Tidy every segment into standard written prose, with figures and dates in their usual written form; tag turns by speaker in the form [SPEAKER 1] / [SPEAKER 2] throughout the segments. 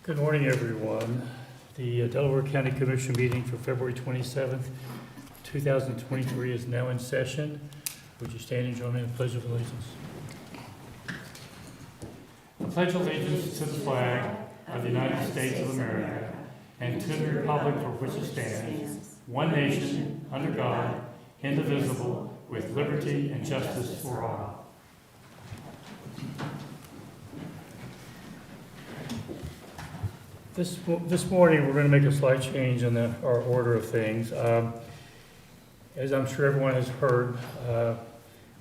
[SPEAKER 1] Good morning, everyone. The Delaware County Commission meeting for February 27th, 2023 is now in session. Would you stand and join me in the Pledge of Allegiance? I pledge allegiance to the flag of the United States of America and to the republic for which it stands, one nation, under God, indivisible, with liberty and justice for all. This morning, we're going to make a slight change in our order of things. As I'm sure everyone has heard,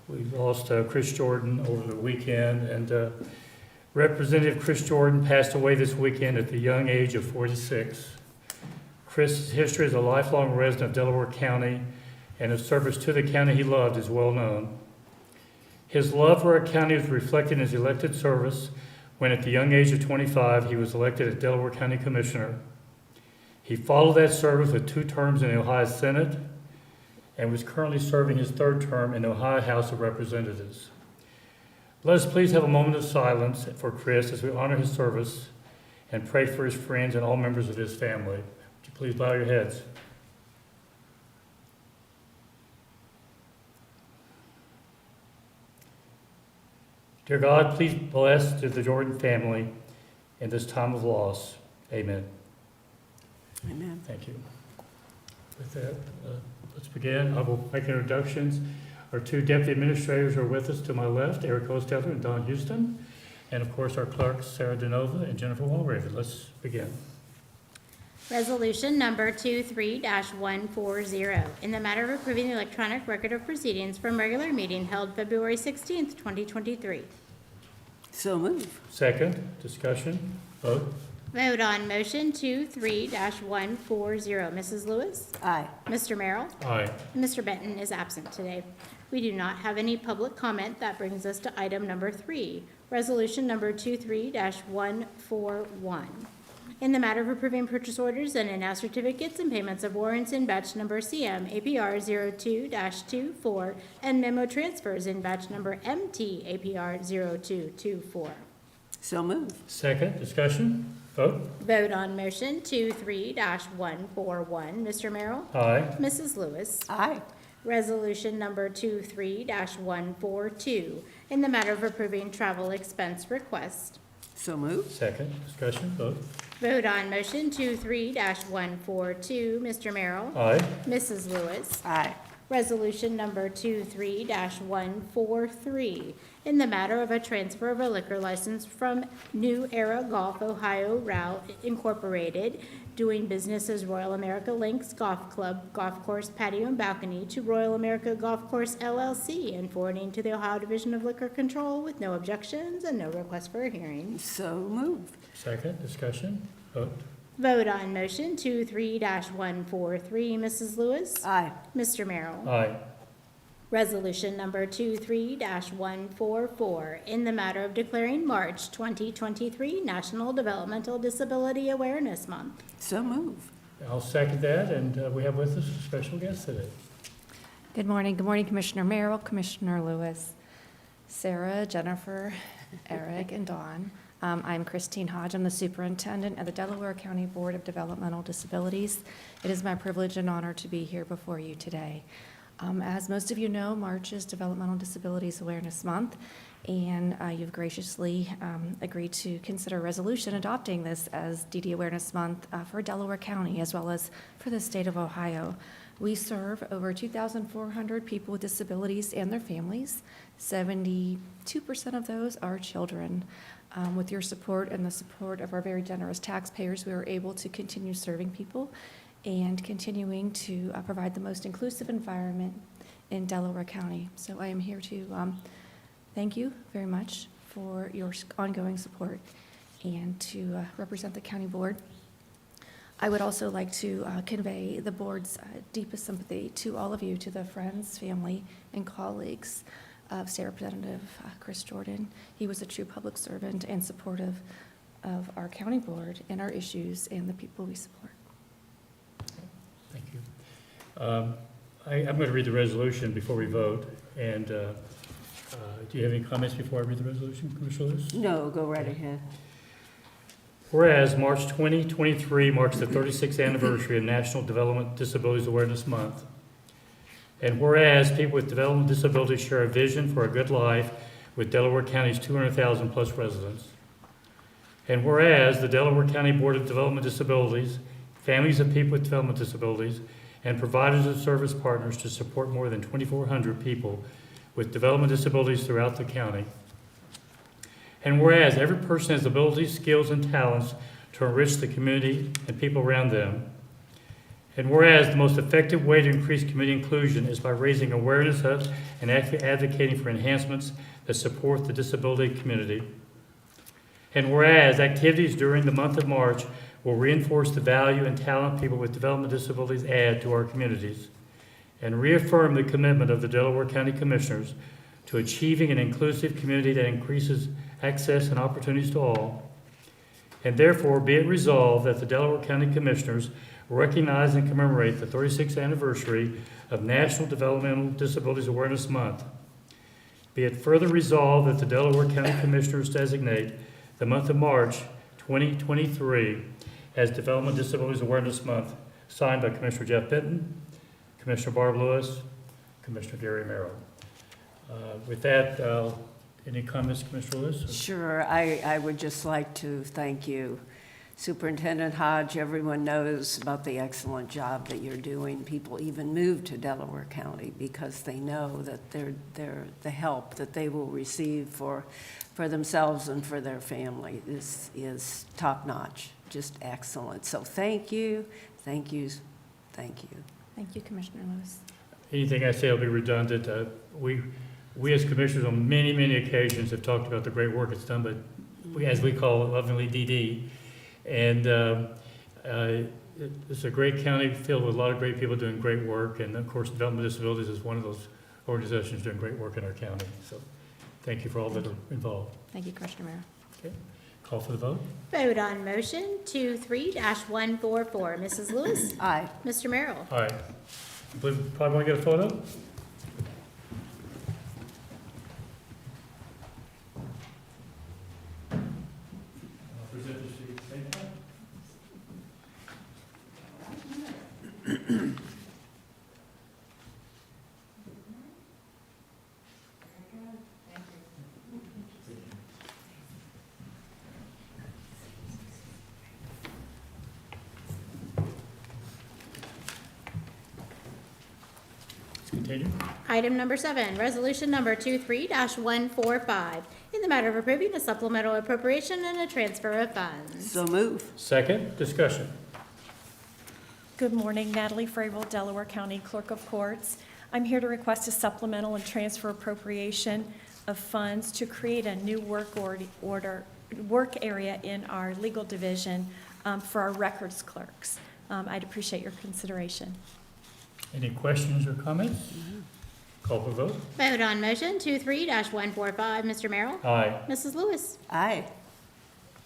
[SPEAKER 1] we lost Chris Jordan over the weekend, and Representative Chris Jordan passed away this weekend at the young age of 46. Chris's history as a lifelong resident of Delaware County and his service to the county he loved is well known. His love for our county was reflected in his elected service when at the young age of 25, he was elected as Delaware County Commissioner. He followed that service with 2 terms in the Ohio Senate and was currently serving his 3rd term in the Ohio House of Representatives. Let us please have a moment of silence for Chris as we honor his service and pray for his friends and all members of his family. Would you please bow your heads? Dear God, please bless the Jordan family in this time of loss. Amen.
[SPEAKER 2] Amen.
[SPEAKER 1] Thank you. With that, let's begin. I will make introductions. Our 2 deputy administrators are with us to my left, Eric Hostetter and Don Houston, and of course our clerks, Sarah DeNova and Jennifer Walraven. Let's begin.
[SPEAKER 3] Resolution number 23-140, in the matter of approving the electronic record of proceedings from regular meeting held February 16th, 2023.
[SPEAKER 2] So move.
[SPEAKER 1] Second, discussion, vote.
[SPEAKER 3] Vote on motion 23-140. Mrs. Lewis?
[SPEAKER 2] Aye.
[SPEAKER 3] Mr. Merrill?
[SPEAKER 1] Aye.
[SPEAKER 3] Mr. Benton is absent today. We do not have any public comment. That brings us to item number 3, resolution number 23-141. In the matter of approving purchase orders and in-house certificates and payments of warrants in batch number CM APR 02-24 and memo transfers in batch number MT APR 0224.
[SPEAKER 2] So move.
[SPEAKER 1] Second, discussion, vote.
[SPEAKER 3] Vote on motion 23-141. Mr. Merrill?
[SPEAKER 1] Aye.
[SPEAKER 3] Mrs. Lewis?
[SPEAKER 2] Aye.
[SPEAKER 3] Resolution number 23-142, in the matter of approving travel expense request.
[SPEAKER 2] So move.
[SPEAKER 1] Second, discussion, vote.
[SPEAKER 3] Vote on motion 23-142. Mr. Merrill?
[SPEAKER 1] Aye.
[SPEAKER 3] Mrs. Lewis?
[SPEAKER 2] Aye.
[SPEAKER 3] Resolution number 23-143, in the matter of a transfer of a liquor license from New Era Golf Ohio Route Incorporated, doing business as Royal America Links Golf Club, Golf Course Patio and Balcony, to Royal America Golf Course LLC, and forwarding to the Ohio Division of Liquor Control with no objections and no request for a hearing.
[SPEAKER 2] So move.
[SPEAKER 1] Second, discussion, vote.
[SPEAKER 3] Vote on motion 23-143. Mrs. Lewis?
[SPEAKER 2] Aye.
[SPEAKER 3] Mr. Merrill?
[SPEAKER 1] Aye.
[SPEAKER 3] Resolution number 23-144, in the matter of declaring March 2023 National Developmental Disability Awareness Month.
[SPEAKER 2] So move.
[SPEAKER 1] I'll second that, and we have with us a special guest today.
[SPEAKER 4] Good morning, Commissioner Merrill, Commissioner Lewis, Sarah, Jennifer, Eric, and Dawn. I'm Christine Hodge. I'm the superintendent of the Delaware County Board of Developmental Disabilities. It is my privilege and honor to be here before you today. As most of you know, March is Developmental Disabilities Awareness Month, and you've graciously agreed to consider a resolution adopting this as DD Awareness Month for Delaware County as well as for the state of Ohio. We serve over 2,400 people with disabilities and their families. 72% of those are children. With your support and the support of our very generous taxpayers, we are able to continue serving people and continuing to provide the most inclusive environment in Delaware County. So I am here to thank you very much for your ongoing support and to represent the county board. I would also like to convey the board's deepest sympathy to all of you, to the friends, family, and colleagues of State Representative Chris Jordan. He was a true public servant and supportive of our county board and our issues and the people we support.
[SPEAKER 1] Thank you. I'm going to read the resolution before we vote, and do you have any comments before I read the resolution, Commissioner Lewis?
[SPEAKER 2] No, go right ahead.
[SPEAKER 1] Whereas March 2023 marks the 36th anniversary of National Development Disabilities Awareness Month. And whereas people with developmental disabilities share a vision for a good life with Delaware County's 200,000 plus residents. And whereas the Delaware County Board of Development Disabilities, families of people with developmental disabilities, and providers of service partners to support more than 2,400 people with developmental disabilities throughout the county. And whereas every person has abilities, skills, and talents to enrich the community and people around them. And whereas the most effective way to increase community inclusion is by raising awareness of and advocating for enhancements that support the disability community. And whereas activities during the month of March will reinforce the value and talent people with developmental disabilities add to our communities, and reaffirm the commitment of the Delaware County Commissioners to achieving an inclusive community that increases access and opportunities to all. And therefore, be it resolved that the Delaware County Commissioners recognize and commemorate the 36th anniversary of National Developmental Disabilities Awareness Month. Be it further resolved that the Delaware County Commissioners designate the month of March 2023 as Developmental Disabilities Awareness Month, signed by Commissioner Jeff Benton, Commissioner Barb Lewis, Commissioner Gary Merrill. With that, any comments, Commissioner Lewis?
[SPEAKER 2] Sure, I would just like to thank you, Superintendent Hodge. Everyone knows about the excellent job that you're doing. People even move to Delaware County because they know that the help that they will receive for themselves and for their family is top-notch, just excellent. So thank you, thank you, thank you.
[SPEAKER 4] Thank you, Commissioner Lewis.
[SPEAKER 1] Anything I say will be redundant. We as commissioners on many, many occasions have talked about the great work it's done, but we, as we call it lovingly, DD. And it's a great county filled with a lot of great people doing great work. And of course, Developmental Disabilities is one of those organizations doing great work in our county. So thank you for all that are involved.
[SPEAKER 4] Thank you, Commissioner Merrill.
[SPEAKER 1] Okay, call for the vote.
[SPEAKER 3] Vote on motion 23-144. Mrs. Lewis?
[SPEAKER 2] Aye.
[SPEAKER 3] Mr. Merrill?
[SPEAKER 1] All right. I believe we probably want to get a photo. Continue.
[SPEAKER 3] Item number 7, resolution number 23-145, in the matter of approving a supplemental appropriation and a transfer of funds.
[SPEAKER 2] So move.
[SPEAKER 1] Second, discussion.
[SPEAKER 5] Good morning, Natalie Fravel, Delaware County Clerk of Courts. I'm here to request a supplemental and transfer appropriation of funds to create a new work area in our legal division for our records clerks. I'd appreciate your consideration.
[SPEAKER 1] Any questions or comments? Call for vote.
[SPEAKER 3] Vote on motion 23-145. Mr. Merrill?
[SPEAKER 1] Aye.
[SPEAKER 3] Mrs. Lewis?
[SPEAKER 2] Aye.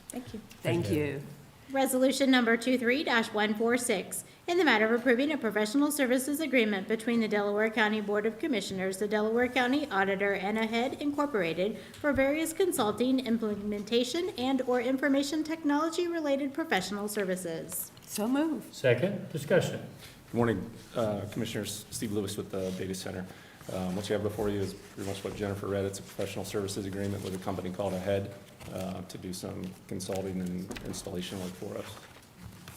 [SPEAKER 5] Thank you.
[SPEAKER 2] Thank you.
[SPEAKER 3] Resolution number 23-146, in the matter of approving a professional services agreement between the Delaware County Board of Commissioners, the Delaware County Auditor, and AHEAD Incorporated for various consulting, implementation, and/or information technology-related professional services.
[SPEAKER 2] So move.
[SPEAKER 1] Second, discussion.
[SPEAKER 6] Good morning, Commissioners. Steve Lewis with the Data Center. What you have before you is pretty much what Jennifer read. It's a professional services agreement with a company called AHEAD to do some consulting and installation work for us.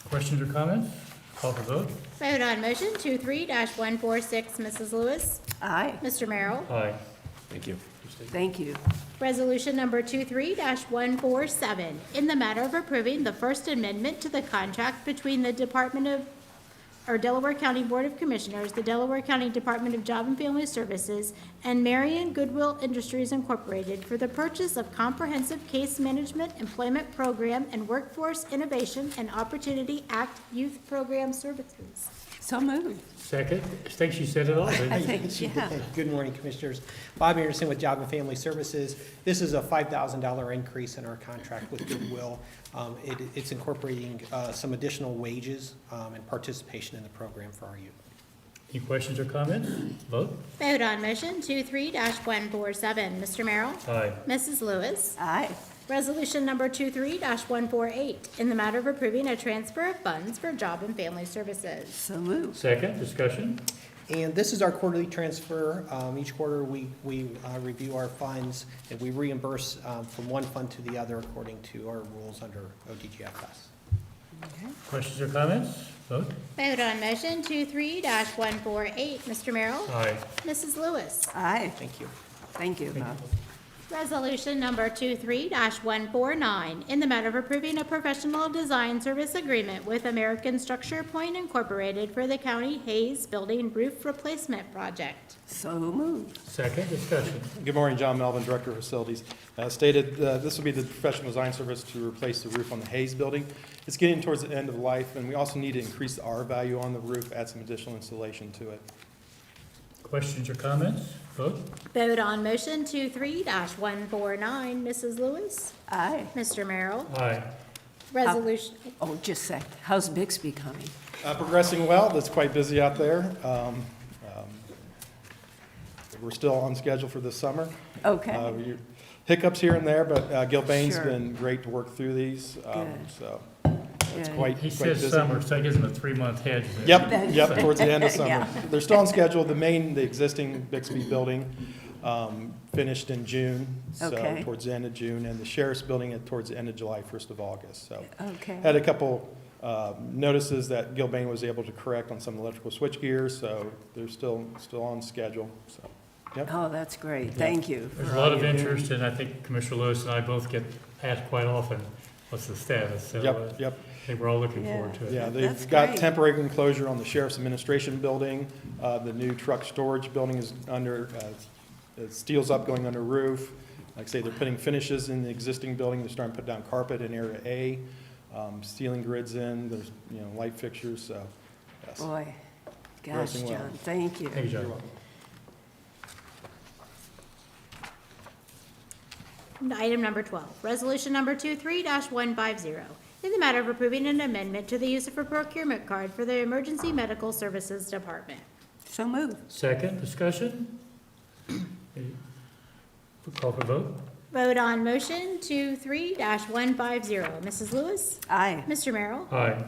[SPEAKER 1] Questions or comments? Call for vote.
[SPEAKER 3] Vote on motion 23-146. Mrs. Lewis?
[SPEAKER 2] Aye.
[SPEAKER 3] Mr. Merrill?
[SPEAKER 1] Aye.
[SPEAKER 6] Thank you.
[SPEAKER 2] Thank you.
[SPEAKER 3] Resolution number 23-147, in the matter of approving the First Amendment to the contract between the Delaware County Board of Commissioners, the Delaware County Department of Job and Family Services, and Marion Goodwill Industries Incorporated for the purchase of comprehensive case management, employment program, and workforce innovation and Opportunity Act youth program services.
[SPEAKER 2] So moved.
[SPEAKER 1] Second, I think she said it all, didn't
[SPEAKER 2] I
[SPEAKER 1] she?
[SPEAKER 2] think, yeah.
[SPEAKER 7] Good morning, Commissioners. Bob Anderson with Job and Family Services. This is a $5,000 increase in our contract with Goodwill. It's incorporating some additional wages and participation in the program for our youth.
[SPEAKER 1] Any questions or comments? Vote.
[SPEAKER 3] Vote on motion 23-147. Mr. Merrill?
[SPEAKER 1] Aye.
[SPEAKER 3] Mrs. Lewis?
[SPEAKER 2] Aye.
[SPEAKER 3] Resolution number 23-148, in the matter of approving a transfer of funds for Job and Family Services.
[SPEAKER 2] So moved.
[SPEAKER 1] Second, discussion?
[SPEAKER 7] And this is our quarterly transfer. Each quarter, we review our funds, and we reimburse from one fund to the other according to our rules under ODGFS.
[SPEAKER 1] Questions or comments? Vote?
[SPEAKER 3] Vote on motion 23-148. Mr. Merrill?
[SPEAKER 1] Aye.
[SPEAKER 3] Mrs. Lewis?
[SPEAKER 2] Aye.
[SPEAKER 7] Thank you.
[SPEAKER 2] Thank you, Bob.
[SPEAKER 3] Resolution number 23-149, in the matter of approving a professional design service agreement with American Structure Point Incorporated for the County Hayes Building Roof Replacement Project.
[SPEAKER 2] So moved.
[SPEAKER 1] Second, discussion?
[SPEAKER 8] Good morning, John Melvin, Director of Facilities. Stated, this will be the professional design service to replace the roof on the Hayes building. It's getting towards the end of life, and we also need to increase the R value on the roof, add some additional insulation to it.
[SPEAKER 1] Questions or comments? Vote?
[SPEAKER 3] Vote on motion 23-149. Mrs. Lewis?
[SPEAKER 2] Aye.
[SPEAKER 3] Mr. Merrill?
[SPEAKER 1] Aye.
[SPEAKER 3] Resolution,
[SPEAKER 2] Oh, just a sec. How's Bixby coming?
[SPEAKER 8] Progressing well, it's quite busy out there. We're still on schedule for this summer.
[SPEAKER 2] Okay.
[SPEAKER 8] Hiccups here and there, but Gilbane's
[SPEAKER 2] Sure.
[SPEAKER 8] been great to work through these.
[SPEAKER 2] Good.
[SPEAKER 8] So it's
[SPEAKER 2] Good.
[SPEAKER 8] quite
[SPEAKER 1] He
[SPEAKER 8] quite
[SPEAKER 1] says
[SPEAKER 8] busy.
[SPEAKER 1] summer, so that gives him a 3-month hedge. there.
[SPEAKER 8] Yep, towards the end of summer.
[SPEAKER 2] Yeah.
[SPEAKER 8] They're still on schedule. The existing Bixby building finished in June, so
[SPEAKER 2] Okay.
[SPEAKER 8] towards the end of June, and the sheriff's building towards the end of July, 1st of August. So
[SPEAKER 2] Okay.
[SPEAKER 8] had a couple notices that Gilbane was able to correct on some electrical switch gears, so they're still on schedule, so, yep.
[SPEAKER 2] Oh, that's great. Thank you.
[SPEAKER 1] There's
[SPEAKER 2] for
[SPEAKER 1] a lot
[SPEAKER 2] all
[SPEAKER 1] of
[SPEAKER 2] you're doing.
[SPEAKER 1] interest, and I think Commissioner Lewis and I both get asked quite often, what's the status? So
[SPEAKER 8] Yep.
[SPEAKER 1] I think we're all looking forward to it.
[SPEAKER 8] Yeah,
[SPEAKER 2] That's
[SPEAKER 8] they've got
[SPEAKER 2] great.
[SPEAKER 8] temporary enclosure on the sheriff's administration building. The new truck storage building is under, steel's up going under roof. Like I say, they're putting finishes in the existing building. They're starting to put down carpet in area A, ceiling grids in, there's, light fixtures, so, yes.
[SPEAKER 2] Boy, gosh,
[SPEAKER 8] Progressing well.
[SPEAKER 2] John, thank you.
[SPEAKER 1] Thank you,
[SPEAKER 8] You're
[SPEAKER 1] John.
[SPEAKER 8] welcome.
[SPEAKER 3] item number 12, resolution number 23-150, in the matter of approving an amendment to the use of a procurement card for the Emergency Medical Services Department.
[SPEAKER 2] So moved.
[SPEAKER 1] Second, discussion? Call for vote?
[SPEAKER 3] Vote on motion 23-150. Mrs. Lewis?
[SPEAKER 2] Aye.
[SPEAKER 3] Mr. Merrill?
[SPEAKER 1] Aye.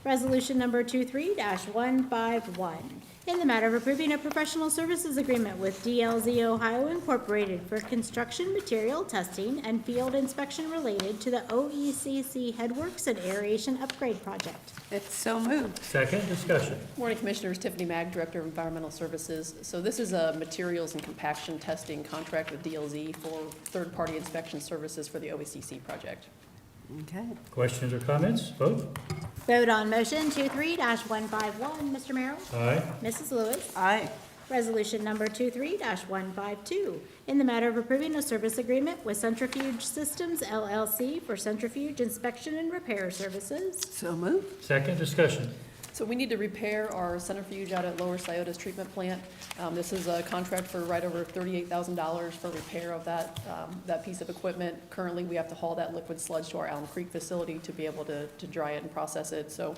[SPEAKER 3] Resolution number 23-151, in the matter of approving a professional services agreement with DLZ Ohio Incorporated for construction material testing and field inspection related to the OECC Headworks and Aeration Upgrade Project.
[SPEAKER 2] It's so moved.
[SPEAKER 1] Second, discussion?
[SPEAKER 9] Morning, Commissioners. Tiffany Mag, Director of Environmental Services. So this is a materials and compaction testing contract with DLZ for third-party inspection services for the OECC project.
[SPEAKER 2] Okay.
[SPEAKER 1] Questions or comments? Vote?
[SPEAKER 3] Vote on motion 23-151. Mr. Merrill?
[SPEAKER 1] Aye.
[SPEAKER 3] Mrs. Lewis?
[SPEAKER 2] Aye.
[SPEAKER 3] Resolution number 23-152, in the matter of approving a service agreement with Centrifuge Systems LLC for centrifuge inspection and repair services.
[SPEAKER 2] So moved.
[SPEAKER 1] Second, discussion?
[SPEAKER 9] So we need to repair our centrifuge out at Lower Scioto's treatment plant. This is a contract for right over $38,000 for repair of that piece of equipment. Currently, we have to haul that liquid sludge to our Allen Creek facility to be able to dry it and process it. So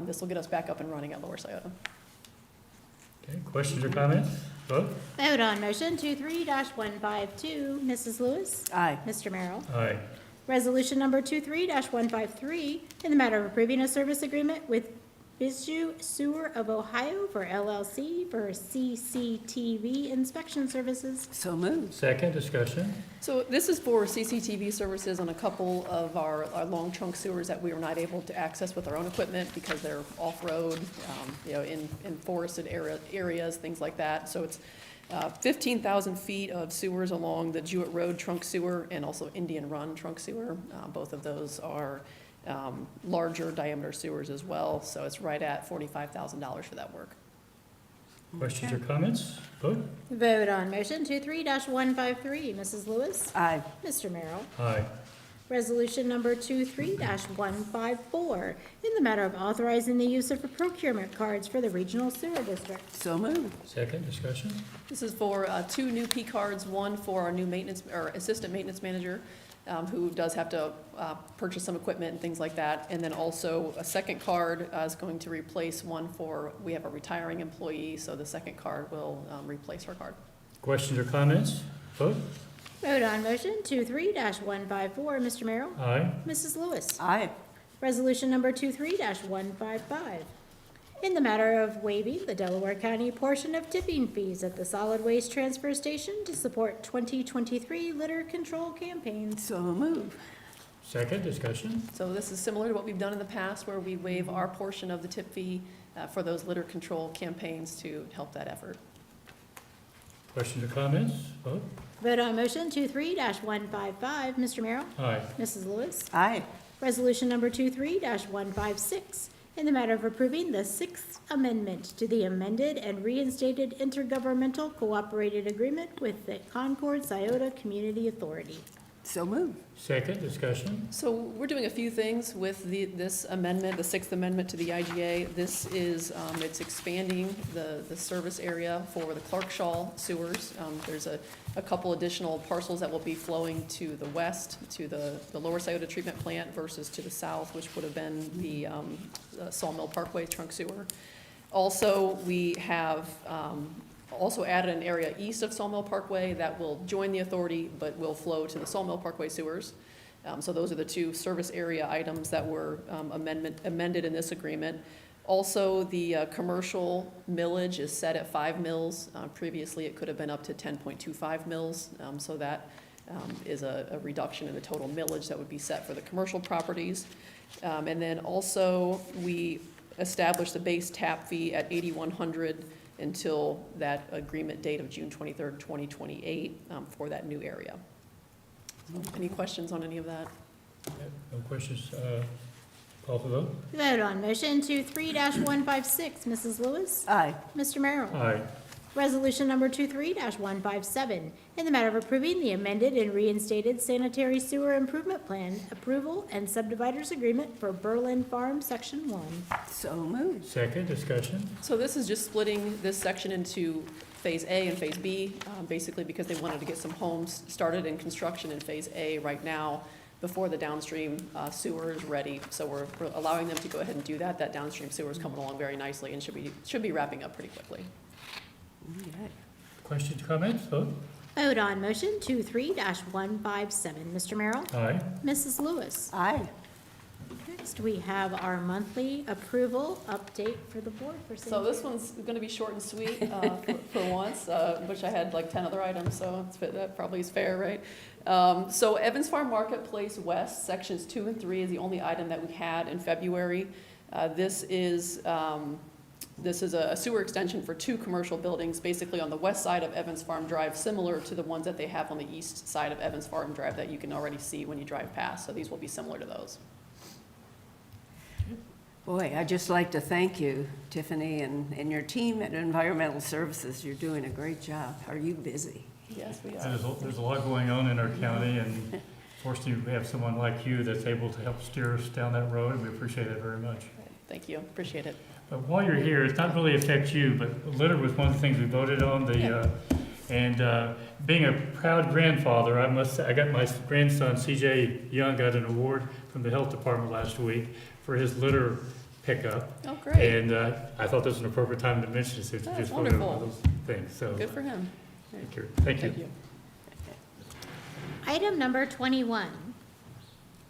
[SPEAKER 9] this will get us back up and running at Lower Scioto.
[SPEAKER 1] Okay, questions or comments? Vote?
[SPEAKER 3] Vote on motion 23-152. Mrs. Lewis?
[SPEAKER 2] Aye.
[SPEAKER 3] Mr. Merrill?
[SPEAKER 1] Aye.
[SPEAKER 3] Resolution number 23-153, in the matter of approving a service agreement with Bishu Sewer of Ohio for LLC for CCTV inspection services.
[SPEAKER 2] So moved.
[SPEAKER 1] Second, discussion?
[SPEAKER 9] So this is for CCTV services on a couple of our long trunk sewers that we were not able to access with our own equipment because they're off-road, in forested areas, things like that. So it's 15,000 feet of sewers along the Jewett Road trunk sewer and also Indian Run trunk sewer. Both of those are larger diameter sewers as well, so it's right at $45,000 for that work.
[SPEAKER 1] Questions or comments? Vote?
[SPEAKER 3] Vote on motion 23-153. Mrs. Lewis?
[SPEAKER 2] Aye.
[SPEAKER 3] Mr. Merrill?
[SPEAKER 1] Aye.
[SPEAKER 3] Resolution number 23-154, in the matter of authorizing the use of procurement cards for the regional sewer district.
[SPEAKER 2] So moved.
[SPEAKER 1] Second, discussion?
[SPEAKER 9] This is for two new P cards, one for our new maintenance, or assistant maintenance manager, who does have to purchase some equipment and things like that. And then also a second card is going to replace one for, we have a retiring employee, so the second card will replace her card.
[SPEAKER 1] Questions or comments? Vote?
[SPEAKER 3] Vote on motion 23-154, Mr. Merrill?
[SPEAKER 1] Aye.
[SPEAKER 3] Mrs. Lewis?
[SPEAKER 2] Aye.
[SPEAKER 3] Resolution number 23-155, in the matter of waiving the Delaware County portion of tipping fees at the solid waste transfer station to support 2023 litter control campaigns.
[SPEAKER 2] So move.
[SPEAKER 1] Second, discussion.
[SPEAKER 9] So this is similar to what we've done in the past, where we waive our portion of the tip fee for those litter control campaigns to help that effort.
[SPEAKER 1] Questions or comments? Vote.
[SPEAKER 3] Vote on motion 23-155, Mr. Merrill?
[SPEAKER 1] Aye.
[SPEAKER 3] Mrs. Lewis?
[SPEAKER 2] Aye.
[SPEAKER 3] Resolution number 23-156, in the matter of approving the Sixth Amendment to the amended and reinstated intergovernmental cooperated agreement with the Concord Scioto Community Authority.
[SPEAKER 2] So move.
[SPEAKER 1] Second, discussion.
[SPEAKER 9] So we're doing a few things with this amendment, the Sixth Amendment to the IGA. This is, it's expanding the service area for the Clarkshaw sewers. There's a couple additional parcels that will be flowing to the west, to the Lower Scioto Treatment Plant versus to the south, which would have been the Sawmill Parkway trunk sewer. Also, we have also added an area east of Sawmill Parkway that will join the authority but will flow to the Sawmill Parkway sewers. So those are the two service area items that were amended in this agreement. Also, the commercial millage is set at 5 mils. Previously, it could have been up to 10.25 mils. So that is a reduction in the total millage that would be set for the commercial properties. And then also, we established the base tap fee at $8,100 until that agreement date of June 23rd, 2028 for that new area. Any questions on any of that?
[SPEAKER 1] No questions. Call for vote.
[SPEAKER 3] Vote on motion 23-156, Mrs. Lewis?
[SPEAKER 2] Aye.
[SPEAKER 3] Mr. Merrill?
[SPEAKER 1] Aye.
[SPEAKER 3] Resolution number 23-157, in the matter of approving the amended and reinstated sanitary sewer improvement plan approval and subdividers agreement for Berlin Farm, Section 1.
[SPEAKER 2] So move.
[SPEAKER 1] Second, discussion.
[SPEAKER 9] So this is just splitting this section into Phase A and Phase B, basically because they wanted to get some homes started in construction in Phase A right now before the downstream sewer is ready. So we're allowing them to go ahead and do that. That downstream sewer is coming along very nicely and should be wrapping up pretty quickly.
[SPEAKER 2] Okay.
[SPEAKER 1] Questions, comments? Vote.
[SPEAKER 3] Vote on motion 23-157, Mr. Merrill?
[SPEAKER 1] Aye.
[SPEAKER 3] Mrs. Lewis?
[SPEAKER 2] Aye.
[SPEAKER 3] Next, we have our monthly approval update for the board for
[SPEAKER 9] So this one's going to be short and sweet for once, which I had like 10 other items, so that probably is fair, right? So Evans Farm Marketplace West, Sections 2 and 3 is the only item that we had in February. This is a sewer extension for 2 commercial buildings, basically on the west side of Evans Farm Drive, similar to the ones that they have on the east side of Evans Farm Drive that you can already see when you drive past. So these will be similar to those.
[SPEAKER 2] Boy, I'd just like to thank you, Tiffany, and your team at Environmental Services. You're doing a great job. Are you busy?
[SPEAKER 9] Yes, we are.
[SPEAKER 1] There's a lot going on in our county, and fortunately, we have someone like you that's able to help steer us down that road, and we appreciate it very much.
[SPEAKER 9] Thank you. Appreciate it.
[SPEAKER 1] But while you're here, it's not really affect you, but litter was one of the things we voted on. Being a proud grandfather, I must say, I got my grandson, CJ Young, got an award from the health department last week for his litter pickup.
[SPEAKER 9] Oh, great.
[SPEAKER 1] And I thought this was an appropriate time to mention it since you
[SPEAKER 9] That's
[SPEAKER 1] just voted on
[SPEAKER 9] wonderful.
[SPEAKER 1] those things. So
[SPEAKER 9] Good for him.
[SPEAKER 1] thank you. Thank you.
[SPEAKER 3] Item number 21,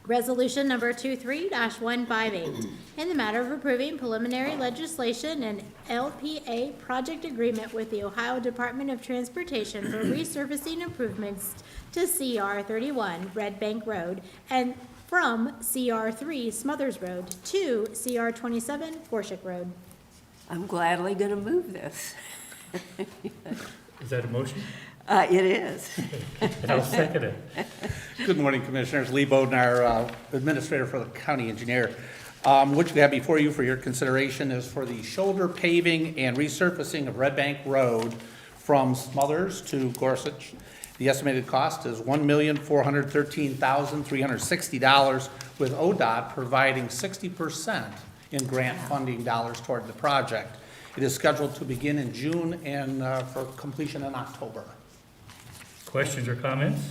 [SPEAKER 3] resolution number 23-158, in the matter of approving preliminary legislation and LPA project agreement with the Ohio Department of Transportation for resurfacing improvements to CR 31 Red Bank Road and from CR 3 Smothers Road to CR 27 Forshik Road.
[SPEAKER 2] I'm gladly going to move this.
[SPEAKER 1] Is that a motion?
[SPEAKER 2] It is.
[SPEAKER 1] And I'll second it.
[SPEAKER 10] Good morning, Commissioners. Lee Bowden, our Administrator for the County Engineer. What you have before you for your consideration is for the shoulder paving and resurfacing of Red Bank Road from Smothers to Gorsuch. The estimated cost is $1,413,360, with ODOT providing 60% in grant funding dollars toward the project. It is scheduled to begin in June and for completion in October.
[SPEAKER 1] Questions or comments?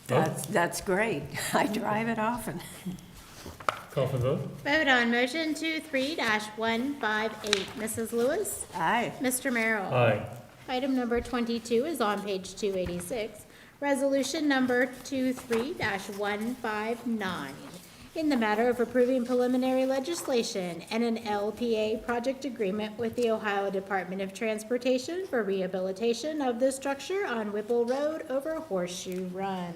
[SPEAKER 2] That's great. I drive it often.
[SPEAKER 1] Call for the vote.
[SPEAKER 3] Vote on motion 23-158. Mrs. Lewis?
[SPEAKER 2] Aye.
[SPEAKER 3] Mr. Merrill?
[SPEAKER 1] Aye.
[SPEAKER 3] Item number 22 is on page 286. Resolution number 23-159, in the matter of approving preliminary legislation and an LPA project agreement with the Ohio Department of Transportation for rehabilitation of the structure on Whipple Road over Horseshoe Run.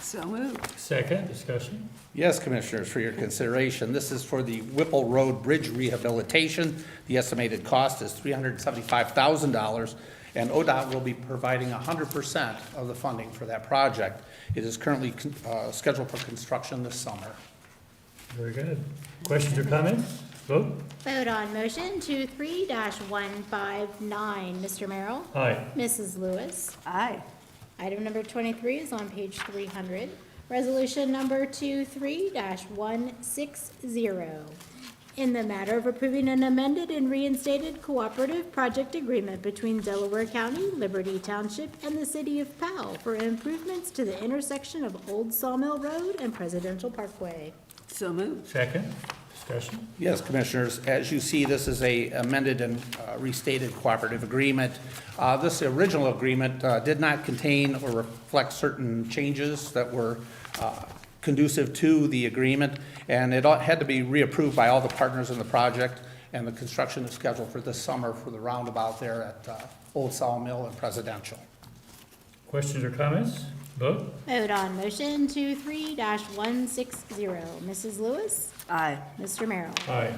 [SPEAKER 2] So moved.
[SPEAKER 1] Second, discussion.
[SPEAKER 10] Yes, Commissioners, for your consideration, this is for the Whipple Road Bridge rehabilitation. The estimated cost is $375,000, and ODOT will be providing 100% of the funding for that project. It is currently scheduled for construction this summer.
[SPEAKER 1] Very good. Questions or comments? Vote.
[SPEAKER 3] Vote on motion 23-159. Mr. Merrill?
[SPEAKER 1] Aye.
[SPEAKER 3] Mrs. Lewis?
[SPEAKER 2] Aye.
[SPEAKER 3] Item number 23 is on page 300. Resolution number 23-160, in the matter of approving an amended and reinstated cooperative project agreement between Delaware County, Liberty Township, and the City of Powell for improvements to the intersection of Old Sawmill Road and Presidential Parkway.
[SPEAKER 2] So moved.
[SPEAKER 1] Second, discussion.
[SPEAKER 10] Yes, Commissioners, as you see, this is a amended and restated cooperative agreement. This original agreement did not contain or reflect certain changes that were conducive to the agreement, and it had to be reapproved by all the partners in the project, and the construction is scheduled for this summer for the roundabout there at Old Sawmill and Presidential.
[SPEAKER 1] Questions or comments? Vote.
[SPEAKER 3] Vote on motion 23-160. Mrs. Lewis?
[SPEAKER 2] Aye.
[SPEAKER 3] Mr. Merrill?
[SPEAKER 1] Aye.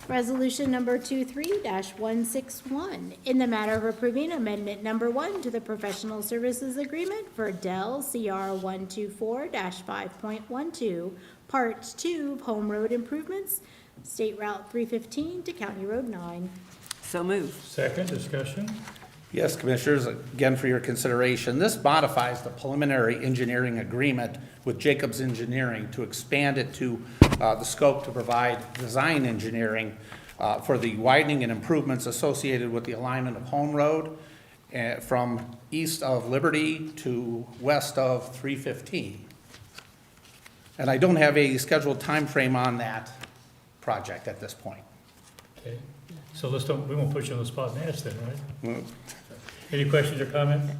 [SPEAKER 3] Resolution number 23-161, in the matter of approving amendment number 1 to the professional services agreement for Dell CR 124-5.12, Part 2 of Home Road Improvements, State Route 315 to County Road 9.
[SPEAKER 2] So moved.
[SPEAKER 1] Second, discussion.
[SPEAKER 10] Yes, Commissioners, again for your consideration, this modifies the preliminary engineering agreement with Jacobs Engineering to expand it to the scope to provide design engineering for the widening and improvements associated with the alignment of Home Road from east of Liberty to west of 315. And I don't have a scheduled time frame on that project at this point.
[SPEAKER 1] Okay. So we won't put you on the spot and ask then, right?
[SPEAKER 10] Mm.
[SPEAKER 1] Any questions or comments?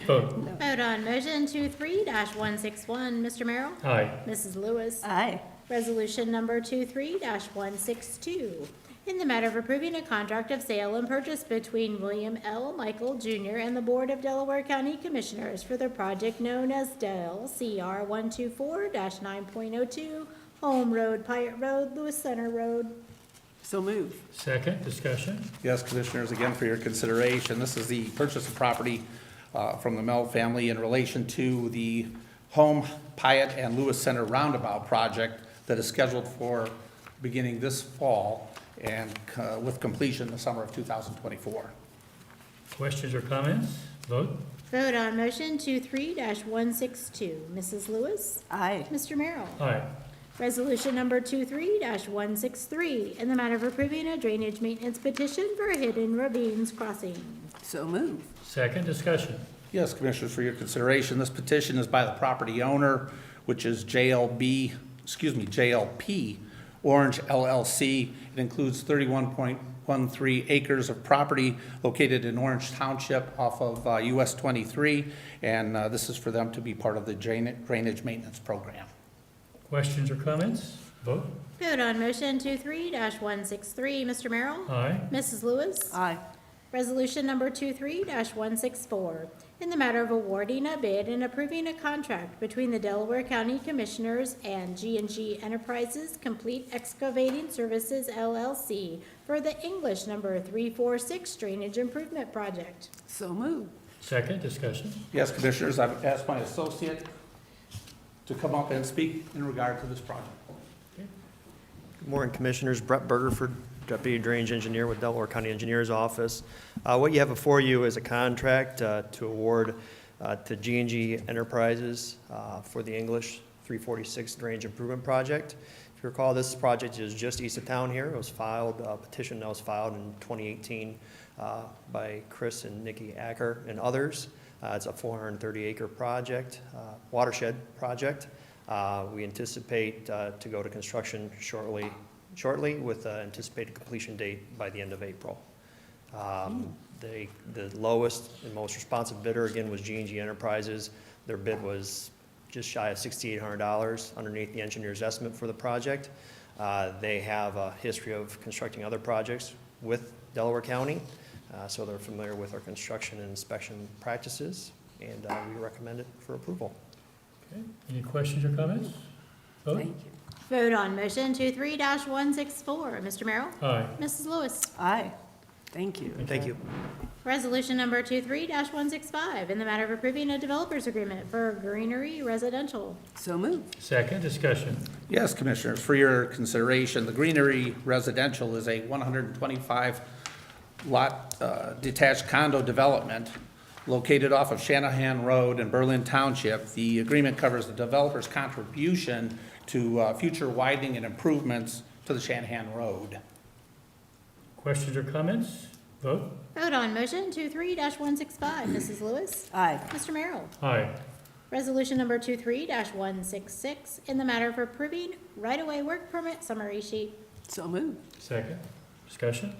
[SPEAKER 1] Vote.
[SPEAKER 3] Vote on motion 23-161. Mr. Merrill?
[SPEAKER 1] Aye.
[SPEAKER 3] Mrs. Lewis?
[SPEAKER 2] Aye.
[SPEAKER 3] Resolution number 23-162, in the matter of approving a contract of sale and purchase between William L. Michael Jr. and the Board of Delaware County Commissioners for the project known as Dell CR 124-9.02, Home Road, Pyatt Road, Lewis Center Road.
[SPEAKER 2] So moved.
[SPEAKER 1] Second, discussion.
[SPEAKER 10] Yes, Commissioners, again for your consideration, this is the purchase of property from the Mel family in relation to the Home, Pyatt, and Lewis Center roundabout project that is scheduled for beginning this fall and with completion in the summer of 2024.
[SPEAKER 1] Questions or comments? Vote.
[SPEAKER 3] Vote on motion 23-162. Mrs. Lewis?
[SPEAKER 2] Aye.
[SPEAKER 3] Mr. Merrill?
[SPEAKER 1] Aye.
[SPEAKER 3] Resolution number 23-163, in the matter of approving a drainage maintenance petition for Hidden Ravines Crossing.
[SPEAKER 2] So moved.
[SPEAKER 1] Second, discussion.
[SPEAKER 10] Yes, Commissioners, for your consideration, this petition is by the property owner, which is JLP Orange LLC. It includes 31.13 acres of property located in Orange Township off of US 23, and this is for them to be part of the drainage maintenance program.
[SPEAKER 1] Questions or comments? Vote.
[SPEAKER 3] Vote on motion 23-163. Mr. Merrill?
[SPEAKER 1] Aye.
[SPEAKER 3] Mrs. Lewis?
[SPEAKER 2] Aye.
[SPEAKER 3] Resolution number 23-164, in the matter of awarding a bid and approving a contract between the Delaware County Commissioners and G&G Enterprises Complete Excavating Services LLC for the English number 346 Drainage Improvement Project.
[SPEAKER 2] So moved.
[SPEAKER 1] Second, discussion.
[SPEAKER 10] Yes, Commissioners, I've asked my associate to come up and speak in regard to this project.
[SPEAKER 11] Good morning, Commissioners. Brett Bergerford, Deputy Drainage Engineer with Delaware County Engineer's Office. What you have before you is a contract to award to G&G Enterprises for the English 346 Drainage Improvement Project. If you recall, this project is just east of town here. It was filed, a petition that was filed in 2018 by Chris and Nikki Acker and others. It's a 430-acre project, watershed project. We anticipate to go to construction shortly with anticipated completion date by the end of April. The lowest and most responsive bidder, again, was G&G Enterprises. Their bid was just shy of $6,800 underneath the engineer's estimate for the project. They have a history of constructing other projects with Delaware County, so they're familiar with our construction and inspection practices, and we recommend it for approval.
[SPEAKER 1] Okay, any questions or comments? Vote?
[SPEAKER 2] Thank you.
[SPEAKER 3] Vote on motion 23-164. Mr. Merrill?
[SPEAKER 1] Aye.
[SPEAKER 3] Mrs. Lewis?
[SPEAKER 2] Aye. Thank you.
[SPEAKER 11] Thank you.
[SPEAKER 3] Resolution number 23-165, in the matter of approving a developer's agreement for Greenery Residential.
[SPEAKER 2] So moved.
[SPEAKER 1] Second, discussion.
[SPEAKER 10] Yes, Commissioners, for your consideration, the Greenery Residential is a 125-lot detached condo development located off of Shanahan Road in Berlin Township. The agreement covers the developer's contribution to future widening and improvements to the Shanahan Road.
[SPEAKER 1] Questions or comments? Vote?
[SPEAKER 3] Vote on motion 23-165. Mrs. Lewis?
[SPEAKER 2] Aye.
[SPEAKER 3] Mr. Merrill?
[SPEAKER 1] Aye.
[SPEAKER 3] Resolution number 23-166, in the matter of approving right-of-way work permit summary sheet.
[SPEAKER 2] So moved.
[SPEAKER 1] Second, discussion.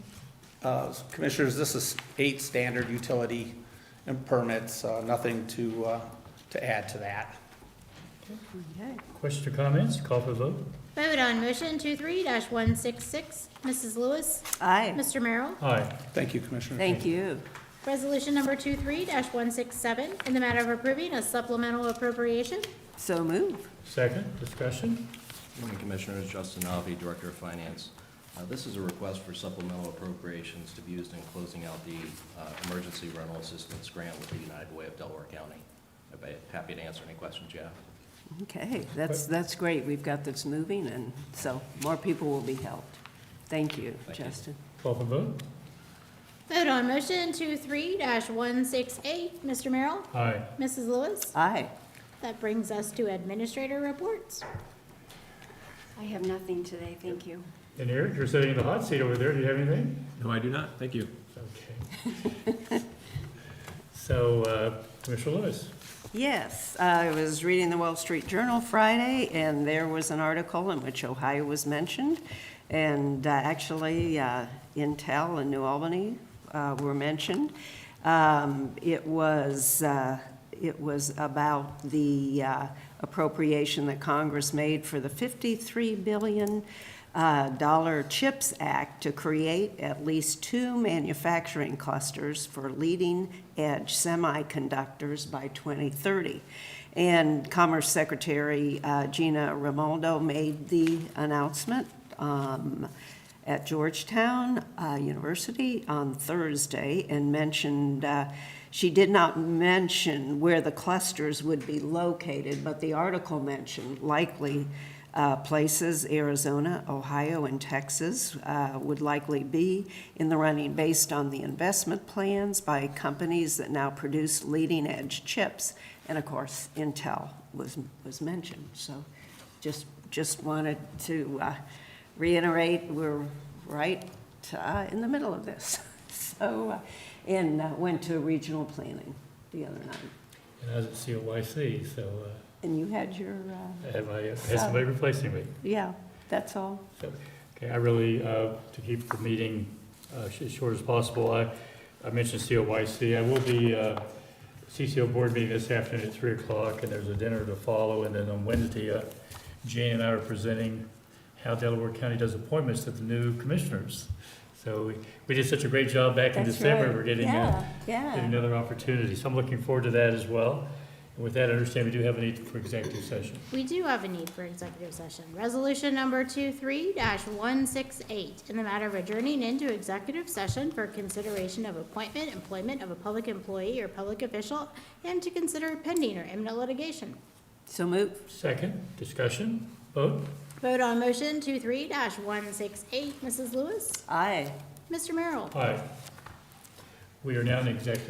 [SPEAKER 10] Commissioners, this is 8 standard utility and permits, nothing to add to that.
[SPEAKER 2] Okay.
[SPEAKER 1] Questions or comments? Call for the vote?
[SPEAKER 3] Vote on motion 23-166. Mrs. Lewis?
[SPEAKER 2] Aye.
[SPEAKER 3] Mr. Merrill?
[SPEAKER 1] Aye.
[SPEAKER 10] Thank you, Commissioner.
[SPEAKER 2] Thank you.
[SPEAKER 3] Resolution number 23-167, in the matter of approving a supplemental appropriation.
[SPEAKER 2] So moved.
[SPEAKER 1] Second, discussion.
[SPEAKER 12] Good morning, Commissioners. Justin Alvey, Director of Finance. This is a request for supplemental appropriations to be used in closing out the emergency rental assistance grant with the United Way of Delaware County. I'd be happy to answer any questions you have.
[SPEAKER 2] Okay, that's great. We've got this moving, and so more people will be helped. Thank you,
[SPEAKER 12] Thank you.
[SPEAKER 2] Justin.
[SPEAKER 1] Call for the vote?
[SPEAKER 3] Vote on motion 23-168. Mr. Merrill?
[SPEAKER 1] Aye.
[SPEAKER 3] Mrs. Lewis?
[SPEAKER 2] Aye.
[SPEAKER 3] That brings us to administrator reports.
[SPEAKER 13] I have nothing today, thank you.
[SPEAKER 1] And Eric, you're sitting in the hot seat over there. Do you have anything?
[SPEAKER 6] No, I do not. Thank you.
[SPEAKER 1] Okay. So, Commissioner Lewis?
[SPEAKER 2] Yes, I was reading the Wall Street Journal Friday, and there was an article in which Ohio was mentioned, and actually Intel and New Albany were mentioned. It was about the appropriation that Congress made for the $53 billion CHIPS Act to create at least 2 manufacturing clusters for leading-edge semiconductors by 2030. And Commerce Secretary Gina Raimondo made the announcement at Georgetown University on Thursday and mentioned, she did not mention where the clusters would be located, but the article mentioned likely places, Arizona, Ohio, and Texas would likely be in the running based on the investment plans by companies that now produce leading-edge chips. And of course, Intel was mentioned. So just wanted to reiterate, we're right in the middle of this. So, and went to regional planning the other night.
[SPEAKER 1] And I was at COYC, so
[SPEAKER 2] And you had your,
[SPEAKER 1] I had somebody replacing me.
[SPEAKER 2] yeah, that's all.
[SPEAKER 1] So, okay, I really, to keep the meeting as short as possible, I mentioned COYC. I will be CCO board meeting this afternoon at 3 o'clock, and there's a dinner to follow. And then on Wednesday, Jane and I are presenting how Delaware County does appointments to the new commissioners. So we did such a great job back in
[SPEAKER 2] That's
[SPEAKER 1] December.
[SPEAKER 2] right.
[SPEAKER 1] We're getting
[SPEAKER 2] Yeah.
[SPEAKER 1] another opportunity. So I'm looking forward to that as well. And with that, I understand we do have a need for executive session.
[SPEAKER 3] We do have a need for executive session. Resolution number 23-168, in the matter of adjourning into executive session for consideration of appointment, employment of a public employee or public official, and to consider pending or imminent litigation.
[SPEAKER 2] So moved.
[SPEAKER 1] Second, discussion, vote.
[SPEAKER 3] Vote on motion 23-168. Mrs. Lewis?
[SPEAKER 2] Aye.
[SPEAKER 3] Mr. Merrill?
[SPEAKER 1] Aye. We are now in executive